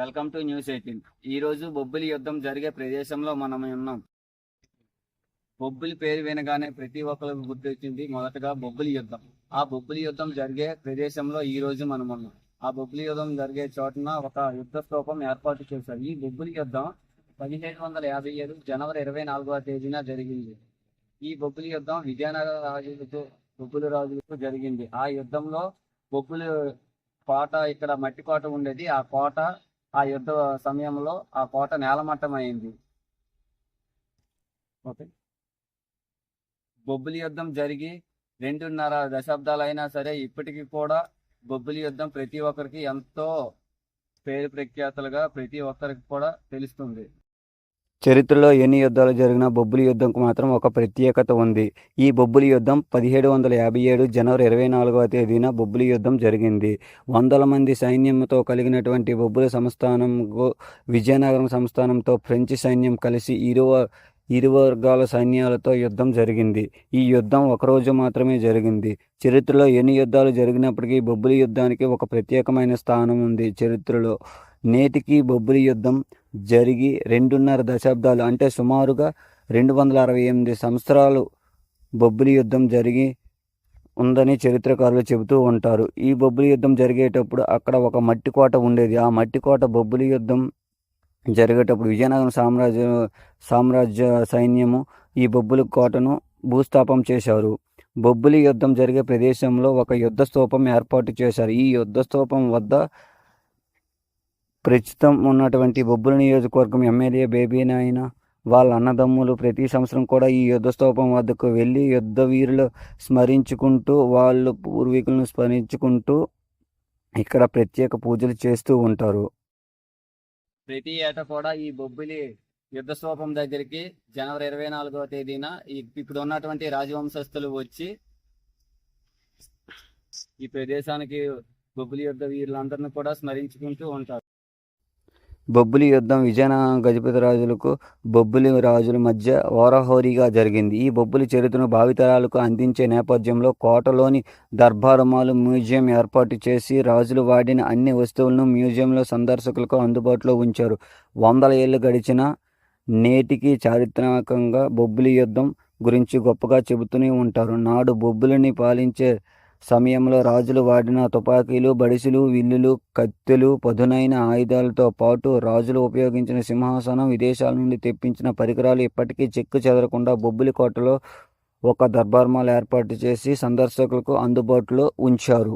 Welcome to news 18. ఈ రోజు బొబ్బిలి యుద్ధం జరిగే ప్రదేశంలో మనం ఉన్నాం. బొబ్బిలి పేరు వినగానే ప్రతి ఒక్కరికి గుర్తొచ్చింది మొదటగా బొబ్బిలి యుద్ధం. ఆ బొబ్బిలి యుద్ధం జరిగే ప్రదేశంలో ఈ రోజు మనం ఉన్నాం. ఆ బొబ్బిలి యుద్ధం జరిగే చోటున ఒక యుద్ధ స్తూపం ఏర్పాటు చేశారు. ఈ బొబ్బిలి యుద్ధం 1757 జనవరి 24వ తేదీన జరిగింది. ఈ బొబ్బిలి యుద్ధం విజయనగర బొబ్బిలి రాజులకు జరిగింది. ఆ యుద్ధంలో బొబ్బిలి కోట, ఇక్కడ మట్టి కోట ఉండేది. ఆ యుద్ధ సమయంలో ఆ కోట నేలమట్టం అయింది. ఓకే, బొబ్బిలి యుద్ధం జరిగి 2.5 దశాబ్దాలు అయినా సరే ఇప్పటికీ కూడా బొబ్బిలి యుద్ధం ప్రతి ఒక్కరికి ఎంతో పేరు ప్రఖ్యాతలుగా ప్రతి ఒక్కరికి కూడా తెలుస్తుంది. చరిత్రలో ఎన్ని యుద్ధాలు జరిగినా బొబ్బిలి యుద్ధంకు మాత్రం ఒక ప్రత్యేకత ఉంది. ఈ బొబ్బిలి యుద్ధం 1757 జనవరి 24వ తేదీన బొబ్బిలి యుద్ధం జరిగింది. వందల మంది సైన్యంతో కలిగినటువంటి బొబ్బిలి సంస్థానంకు విజయనగరం సంస్థానంతో ఫ్రెంచ్ సైన్యం కలిసి ఇరు వర్గాల సైన్యాలతో యుద్ధం జరిగింది. ఈ యుద్ధం ఒకరోజు మాత్రమే జరిగింది. చరిత్రలో ఎన్ని యుద్ధాలు జరిగినప్పటికీ బొబ్బిలి యుద్ధానికి ఒక ప్రత్యేకమైన స్థానం ఉంది చరిత్రలో. నేటికి బొబ్బిలి యుద్ధం జరిగి 2.5 దశాబ్దాలు అంటే సుమారుగా 268 సంవత్సరాలు బొబ్బిలి యుద్ధం జరిగి ఉందని చరిత్రకారులు చెబుతూ ఉంటారు. ఈ బొబ్బిలి యుద్ధం జరిగేటప్పుడు అక్కడ ఒక మట్టి కోట ఉండేది. ఆ మట్టి కోట బొబ్బిలి యుద్ధం జరిగేటప్పుడు విజయనగరం సామ్రాజ్య సైన్యము ఈ బొబ్బిలి కోటను భూస్థాపం చేశారు. బొబ్బిలి యుద్ధం జరిగే ప్రదేశంలో ఒక యుద్ధ స్తూపం ఏర్పాటు చేశారు. ఈ యుద్ధ స్తూపం వద్ద ప్రస్తుతం ఉన్నటువంటి బొబ్బిలి నియోజకవర్గం ఎమ్మెల్యే బేబీ నాయన వాళ్ళ అన్నదమ్ములు ప్రతి సంవత్సరం కూడా ఈ యుద్ధ స్తూపం వద్దకు వెళ్ళి యుద్ధ వీరులు స్మరించుకుంటూ, వాళ్ళు పూర్వీకులను స్మరించుకుంటూ ఇక్కడ ప్రత్యేక పూజలు చేస్తూ ఉంటారు. ప్రతి ఏటా కూడా ఈ బొబ్బిలి యుద్ధ స్తూపం దగ్గరికి జనవరి 24వ తేదీన ఇప్పుడు ఉన్నటువంటి రాజవంశస్థులు వచ్చి ఈ ప్రదేశానికి బొబ్బిలి యుద్ధ వీరులందరినీ కూడా స్మరించుకుంటూ ఉంటారు. బొబ్బిలి యుద్ధం విజయనగరం గజపతి రాజులకు బొబ్బిలి రాజుల మధ్య హోరాహోరీగా జరిగింది. ఈ బొబ్బిలి చరిత్రను భావితరాలకు అందించే నేపథ్యంలో కోటలోని దర్బారుమాలు మ్యూజియం ఏర్పాటు చేసి రాజులు వాడిన అన్ని వస్తువులను మ్యూజియంలో సందర్శకులకు అందుబాటులో ఉంచారు. 100 ఏళ్లు గడిచినా నేటికి చారిత్రాత్మకంగా బొబ్బిలి యుద్ధం గురించి గొప్పగా చెబుతూనే ఉంటారు. నాడు బొబ్బిలిని పాలించే సమయంలో రాజులు వాడిన తుపాకీలు, బడిసెలు, విల్లులు, కత్తెలు, పదునైన ఆయుధాలతో పాటు రాజులు ఉపయోగించిన సింహాసనం, విదేశాల నుండి తెప్పించిన పరికరాలు ఇప్పటికీ చెక్కు చెదరకుండా బొబ్బిలి కోటలో ఒక దర్బార్మాల్ ఏర్పాటు చేసి సందర్శకులకు అందుబాటులో ఉంచారు.